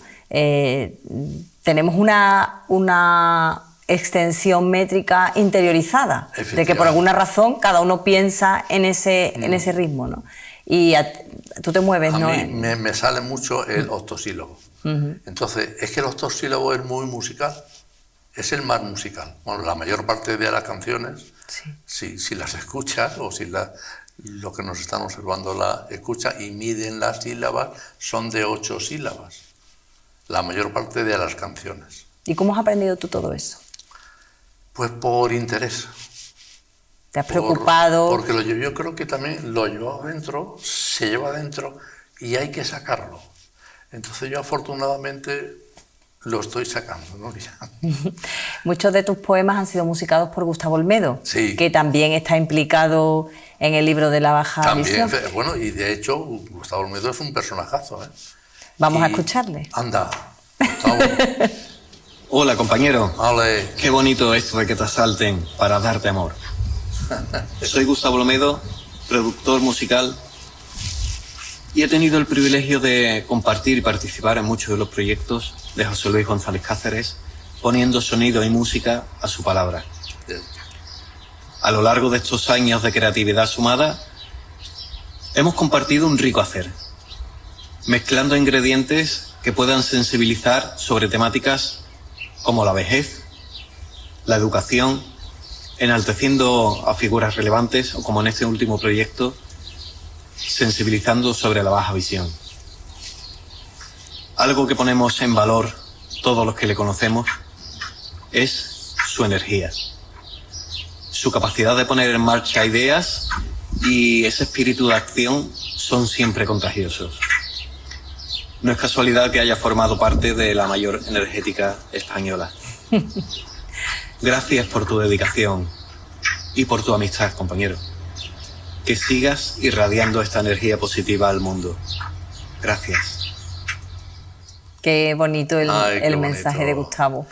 Tenemos una extensión métrica interiorizada, de que por alguna razón cada uno piensa en ese ritmo, ¿no? Y tú te mueves, ¿no? A mí me sale mucho el octosílabo. Entonces, es que el octosílabo es muy musical, es el más musical. Bueno, la mayor parte de las canciones, si las escuchas, o si lo que nos están observando la escucha y miden las sílabas, son de 8 sílabas. La mayor parte de las canciones. ¿Y cómo has aprendido tú todo eso? Pues por interés. ¿Te has preocupado? Porque yo creo que también lo llevo adentro, se lleva adentro y hay que sacarlo. Entonces yo afortunadamente lo estoy sacando, ¿no? Muchos de tus poemas han sido musicados por Gustavo Olmedo, sí, que también está implicado en el libro de La Baja Visión. Bueno, y de hecho Gustavo Olmedo es un personajazo, ¿eh? Vamos a escucharle. Anda, Gustavo. Hola, compañero. Hola. Qué bonito esto de que te asalten para darte amor. Soy Gustavo Olmedo, productor musical, y he tenido el privilegio de compartir y participar en muchos de los proyectos de José Luis González Cáceres, poniendo sonido y música a su palabra. A lo largo de estos años de creatividad sumada, hemos compartido un rico hacer, mezclando ingredientes que puedan sensibilizar sobre temáticas como la vejez, la educación, enalteciendo a figuras relevantes, o como en este último proyecto, sensibilizando sobre la baja visión. Algo que ponemos en valor todos los que le conocemos es su energía, su capacidad de poner en marcha ideas, y ese espíritu de acción son siempre contagiosos. No es casualidad que haya formado parte de la mayor energética española. Gracias por tu dedicación y por tu amistad, compañero. Que sigas irradiando esta energía positiva al mundo. Gracias. Qué bonito el mensaje bonito. de Gustavo.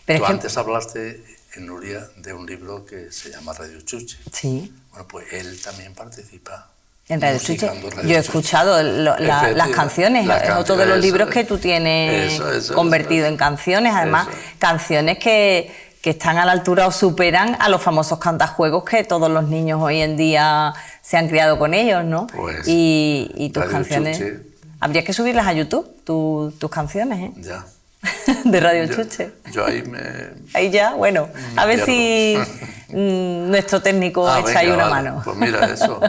Pero Tú antes hablaste, Nuria, de un libro que se llama Radio Chuche. Sí. Bueno, pues él también participa. En Radio Chuche. Yo he escuchado las canciones, es otro de los libros que tú tienes convertido en canciones, además canciones que están a la altura o superan a los famosos cantajuegos que todos los niños hoy en día se han criado con ellos, ¿no? Pues, y tus Radio canciones, Chuche. habría que subirlas a YouTube, tus canciones, ¿eh? Ya. De Radio Chuche. Yo ahí Ahí ya, bueno, a ver si nuestro técnico echa ahí una mano. Pues mira, eso.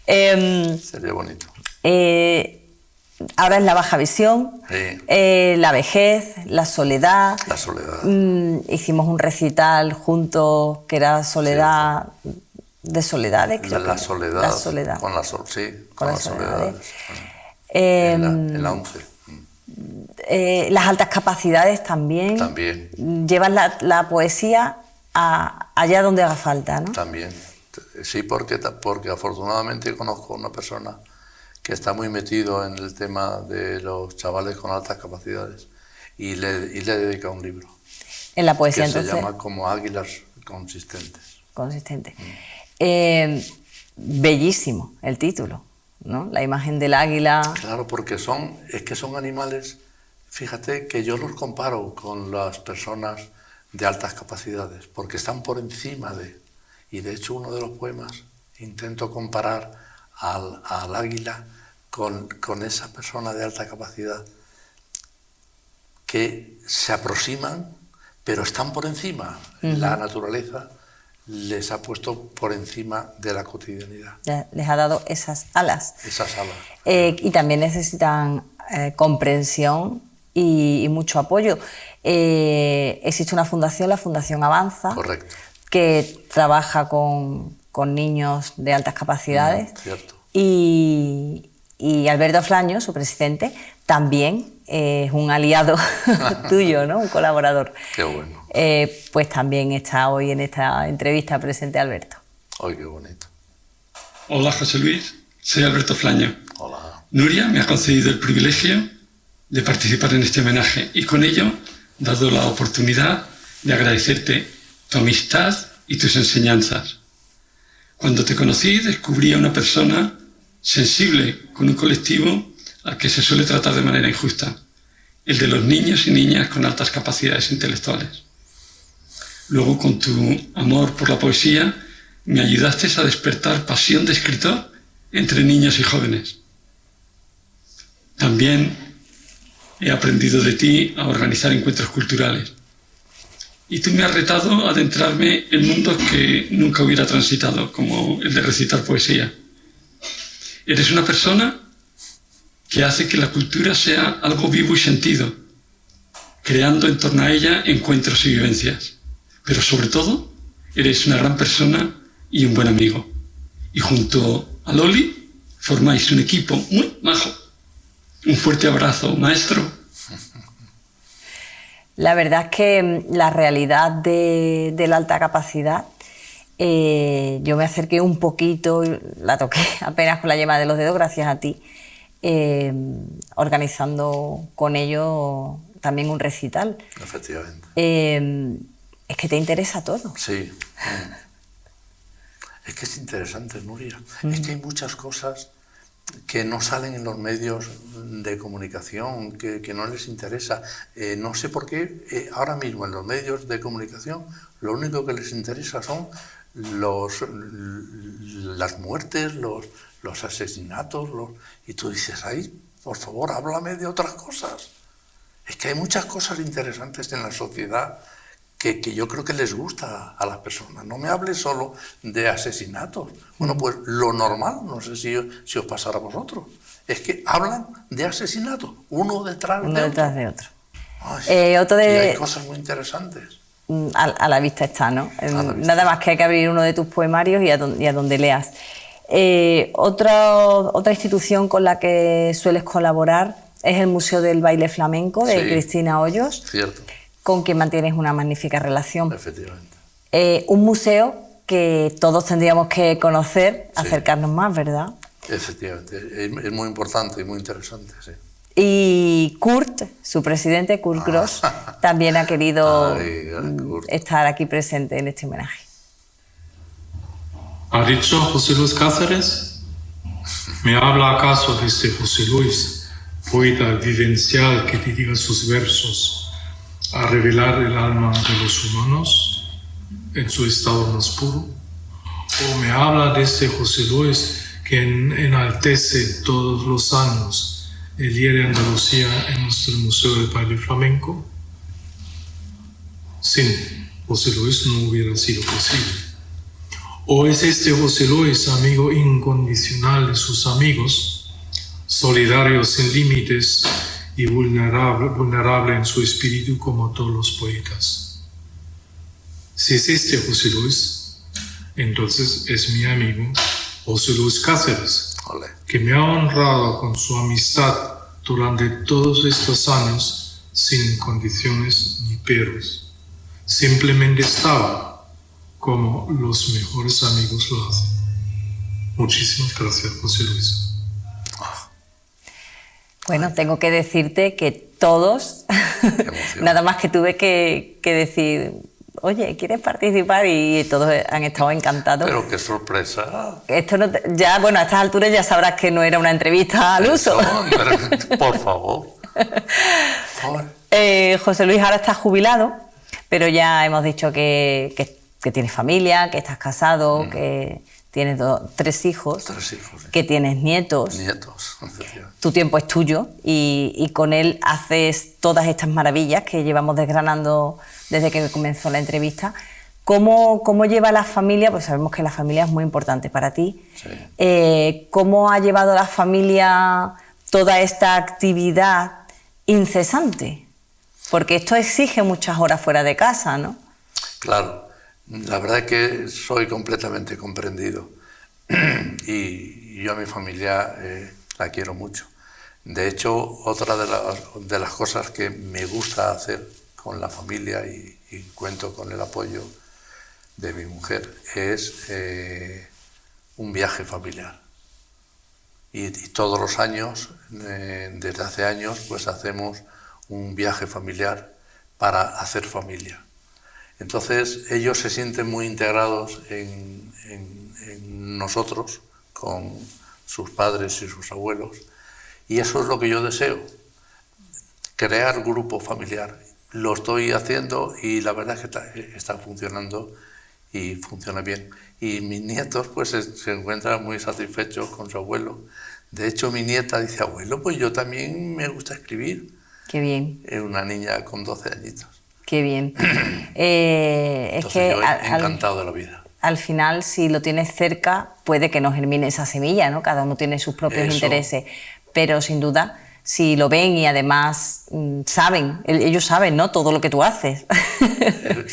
Sería bonito. Ahora es la baja visión, Sí. la vejez, la soledad. La soledad. Hicimos un recital juntos que era soledad de soledades. Creo La que soledad. La soledad. Con la soledad. Con la soledad. En la 11. Las altas capacidades también. También. Llevan la poesía allá donde haga falta, ¿no? También. Sí, porque afortunadamente conozco a una persona que está muy metido en el tema de los chavales con altas capacidades y le dedica un libro. En la poesía, que entonces. se llama Como águilas consistentes. Consistente. Bellísimo el título, ¿no? La imagen del águila. Claro, porque son animales, fíjate que yo los comparo con las personas de altas capacidades, porque están por encima de... Y de hecho uno de los poemas intento comparar al águila con esa persona de alta capacidad que se aproximan, pero están por encima. La naturaleza les ha puesto por encima de la cotidianidad. Les ha dado esas alas. Esas alas. Y también necesitan comprensión y mucho apoyo. Existe una fundación, la Fundación Avanza, correcto, que trabaja con niños de altas capacidades. Cierto. Y Alberto Flaño, su presidente, también es un aliado tuyo, ¿no? Un colaborador. Qué bueno. Pues también está hoy en esta entrevista presente Alberto. ¡Ay, qué bonito! Hola, José Luis. Soy Alberto Flaño. Hola. Nuria me ha concedido el privilegio de participar en este homenaje y con ello dado la oportunidad de agradecerte tu amistad y tus enseñanzas. Cuando te conocí descubrí a una persona sensible con un colectivo al que se suele tratar de manera injusta, el de los niños y niñas con altas capacidades intelectuales. Luego, con tu amor por la poesía, me ayudaste a despertar pasión de escritor entre niños y jóvenes. También he aprendido de ti a organizar encuentros culturales. Y tú me has retado a adentrarme en mundos que nunca hubiera transitado, como el de recitar poesía. Eres una persona que hace que la cultura sea algo vivo y sentido, creando en torno a ella encuentros y vivencias. Pero sobre todo, eres una gran persona y un buen amigo. Y junto a Loli formáis un equipo muy majo. Un fuerte abrazo, maestro. La verdad es que la realidad de la alta capacidad, yo me acerqué un poquito, la toqué apenas con la yema de los dedos, gracias a ti, organizando con ellos también un recital. Efectivamente. Es que te interesa todo. Sí. Es que es interesante, Nuria. Es que hay muchas cosas que no salen en los medios de comunicación, que no les interesa. No sé por qué ahora mismo en los medios de comunicación lo único que les interesa son las muertes, los asesinatos, y tú dices, ay, por favor, háblame de otras cosas. Es que hay muchas cosas interesantes en la sociedad que yo creo que les gusta a las personas. No me hables solo de asesinatos. Bueno, pues lo normal, no sé si os pasará a vosotros, es que hablan de asesinatos, uno detrás de otro. Ay, y hay cosas muy interesantes. A la vista está, ¿no? Nada más que hay que abrir uno de tus poemarios y a donde leas. Otra institución con la que sueles colaborar es el Museo del Baile Flamenco de Cristina Hoyos. Cierto. Con quien mantienes una magnífica relación. Efectivamente. Un museo que todos tendríamos que conocer, acercarnos más, ¿verdad? Efectivamente, es muy importante y muy interesante, sí. Y Kurt, su presidente, Kurt Gross, también ha querido estar aquí presente en este homenaje. ¿Ha dicho José Luis Cáceres? ¿Me habla acaso de este José Luis, poeta vivencial que dedica sus versos a revelar el alma de los humanos en su estado más puro? ¿O me habla de este José Luis que enaltece todos los años el Día de Andalucía en nuestro Museo del Baile Flamenco? Sin José Luis no hubiera sido posible. ¿O es este José Luis amigo incondicional de sus amigos, solidario sin límites y vulnerable en su espíritu como todos los poetas? Si es este José Luis, entonces es mi amigo José Luis Cáceres, que me ha honrado con su amistad durante todos estos años sin condiciones ni peros. Simplemente estaba como los mejores amigos lo hacen. Muchísimas gracias, José Luis. Bueno, tengo que decirte que todos, nada más que tuve que decir, oye, ¿quieres participar? Y todos han estado encantados. Pero qué sorpresa. Esto no ya, bueno, a estas alturas ya sabrás que no era una entrevista al uso. Por favor. José Luis ahora está jubilado, pero ya hemos dicho que tienes familia, que estás casado, que tienes tres hijos, que tienes nietos. Tu tiempo es tuyo y con él haces todas estas maravillas que llevamos desgranando desde que comenzó la entrevista. ¿Cómo lleva la familia? Pues sabemos que la familia es muy importante para ti. Sí. ¿Cómo ha llevado la familia toda esta actividad incesante? Porque esto exige muchas horas fuera de casa, ¿no? Claro. La verdad es que soy completamente comprendido y yo a mi familia la quiero mucho. De hecho, otra de las cosas que me gusta hacer con la familia y cuento con el apoyo de mi mujer es un viaje familiar. Y todos los años, desde hace años, pues hacemos un viaje familiar para hacer familia. Entonces ellos se sienten muy integrados en nosotros, con sus padres y sus abuelos, y eso es lo que yo deseo, crear grupo familiar. Lo estoy haciendo y la verdad es que está funcionando y funciona bien. Y mis nietos pues se encuentran muy satisfechos con su abuelo. De hecho, mi nieta dice, abuelo, pues yo también me gusta escribir. Qué bien. Es una niña con 12 añitos. Qué bien. Es que yo encantado de la vida. Al final, si lo tienes cerca, puede que no germine esa semilla, ¿no? Cada uno tiene sus propios intereses, pero sin duda, si lo ven y además saben, ellos saben, ¿no? Todo lo que tú haces.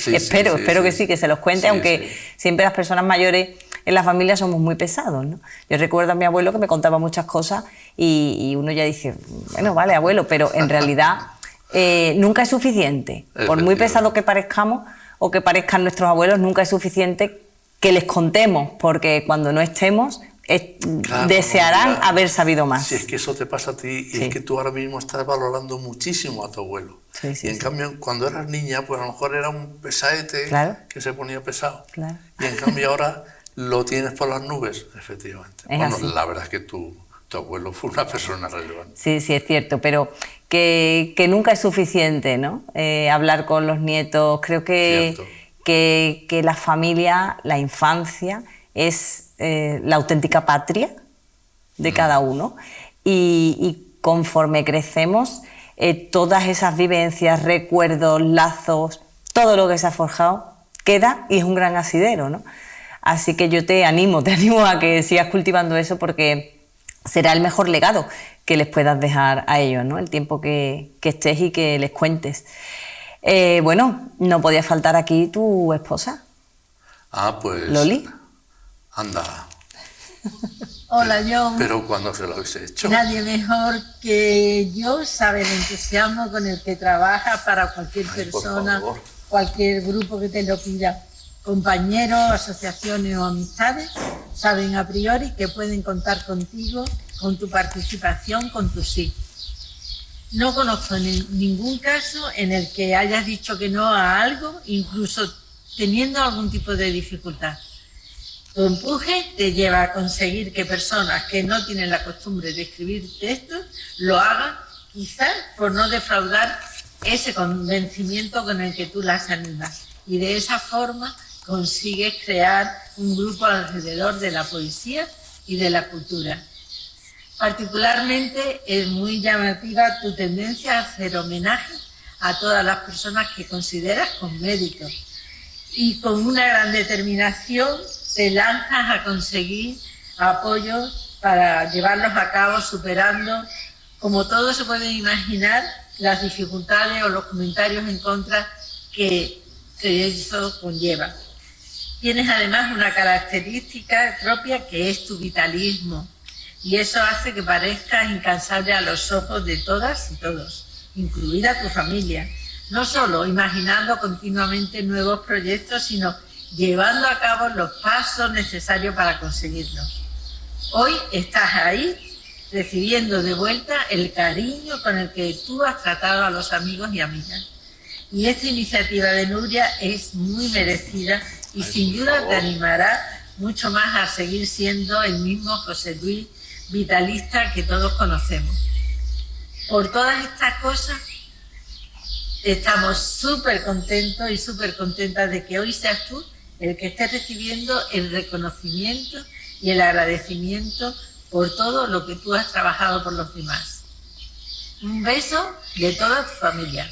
Espero que sí, que se los cuente, aunque siempre las personas mayores en la familia somos muy pesados, ¿no? Yo recuerdo a mi abuelo que me contaba muchas cosas y uno ya dice, bueno, vale, abuelo, pero en realidad nunca es suficiente. Por muy pesado que parezcamos o que parezcan nuestros abuelos, nunca es suficiente que les contemos, porque cuando no estemos claro, desearán haber sabido más. Si es que eso te pasa a ti y es que tú ahora mismo estás valorando muchísimo a tu abuelo. Y en cambio, cuando eras niña, pues a lo mejor era un pesadete que se ponía pesado. Y en cambio ahora lo tienes por las nubes, efectivamente. Bueno, la verdad es que tu abuelo fue una persona relevante. Sí, sí, es cierto, pero que nunca es suficiente, ¿no? Hablar con los nietos. Creo que la familia, la infancia, es la auténtica patria de cada uno y conforme crecemos, todas esas vivencias, recuerdos, lazos, todo lo que se ha forjado queda y es un gran asidero, ¿no? Así que yo te animo a que sigas cultivando eso, porque será el mejor legado que les puedas dejar a ellos, ¿no? El tiempo que estés y que les cuentes. Bueno, no podía faltar aquí tu esposa. Pues... Loli. Anda. Hola, John. Pero ¿cuándo se lo habéis hecho? Nadie mejor que yo sabe el entusiasmo con el que trabaja para cualquier persona, cualquier grupo que te lo pida. Compañeros, asociaciones o amistades saben a priori que pueden contar contigo, con tu participación, con tu sí. No conozco ningún caso en el que hayas dicho que no a algo, incluso teniendo algún tipo de dificultad. Tu empuje te lleva a conseguir que personas que no tienen la costumbre de escribir textos lo hagan, quizás por no defraudar ese convencimiento con el que tú las animas. Y de esa forma consigues crear un grupo alrededor de la poesía y de la cultura. Particularmente es muy llamativa tu tendencia a hacer homenaje a todas las personas que consideras con mérito. Y con una gran determinación te lanzas a conseguir apoyos para llevarlos a cabo, superando, como todos se pueden imaginar, las dificultades o los comentarios en contra que eso conlleva. Tienes además una característica propia que es tu vitalismo, y eso hace que parezcas incansable a los ojos de todas y todos, incluida tu familia. No solo imaginando continuamente nuevos proyectos, sino llevando a cabo los pasos necesarios para conseguirlos. Hoy estás ahí, recibiendo de vuelta el cariño con el que tú has tratado a los amigos y amigas. Y esta iniciativa de Nuria es muy merecida y sin duda te animará mucho más a seguir siendo el mismo José Luis vitalista que todos conocemos. Por todas estas cosas, estamos súper contentos y súper contentas de que hoy seas tú el que esté recibiendo el reconocimiento y el agradecimiento por todo lo que tú has trabajado por los demás. Un beso de toda tu familia.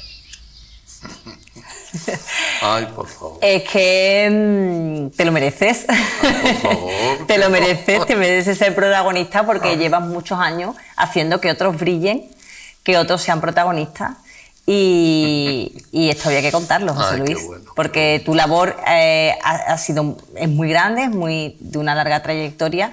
Ay, por favor. Es que te lo mereces. Ay, por favor. Te lo mereces, te mereces ser protagonista porque llevas muchos años haciendo que otros brillen, que otros sean protagonistas. Y esto había que contarlo, José Luis, bueno, porque tu labor es muy grande, es de una larga trayectoria,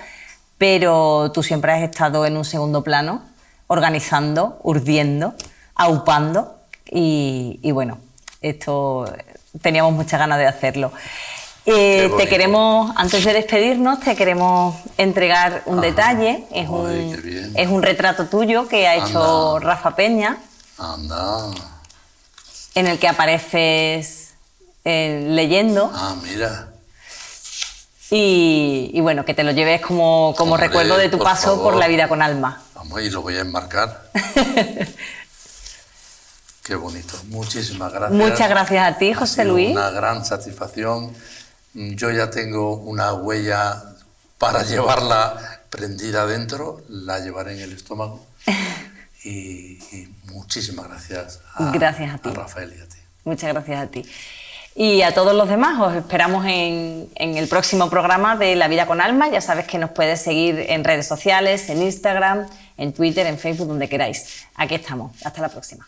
pero tú siempre has estado en un segundo plano, organizando, urdiendo, aupando, y bueno, esto teníamos muchas ganas de hacerlo. Te queremos, antes de despedirnos, te queremos entregar un detalle, es un retrato tuyo que ha hecho Rafa Peña. Anda. En el que apareces leyendo. Mira. Y bueno, que te lo lleves como recuerdo de tu paso por la vida con alma. Vamos, y lo voy a enmarcar. Qué bonito. Muchísimas gracias. Muchas gracias a ti, José Luis. Una gran satisfacción. Yo ya tengo una huella para llevarla prendida adentro, la llevaré en el estómago. Y muchísimas gracias a Rafael y a ti. Muchas gracias a ti. Y a todos los demás, os esperamos en el próximo programa de La Vida con Alma. Ya sabes que nos puedes seguir en redes sociales, en Instagram, en Twitter, en Facebook, donde queráis. Aquí estamos. Hasta la próxima.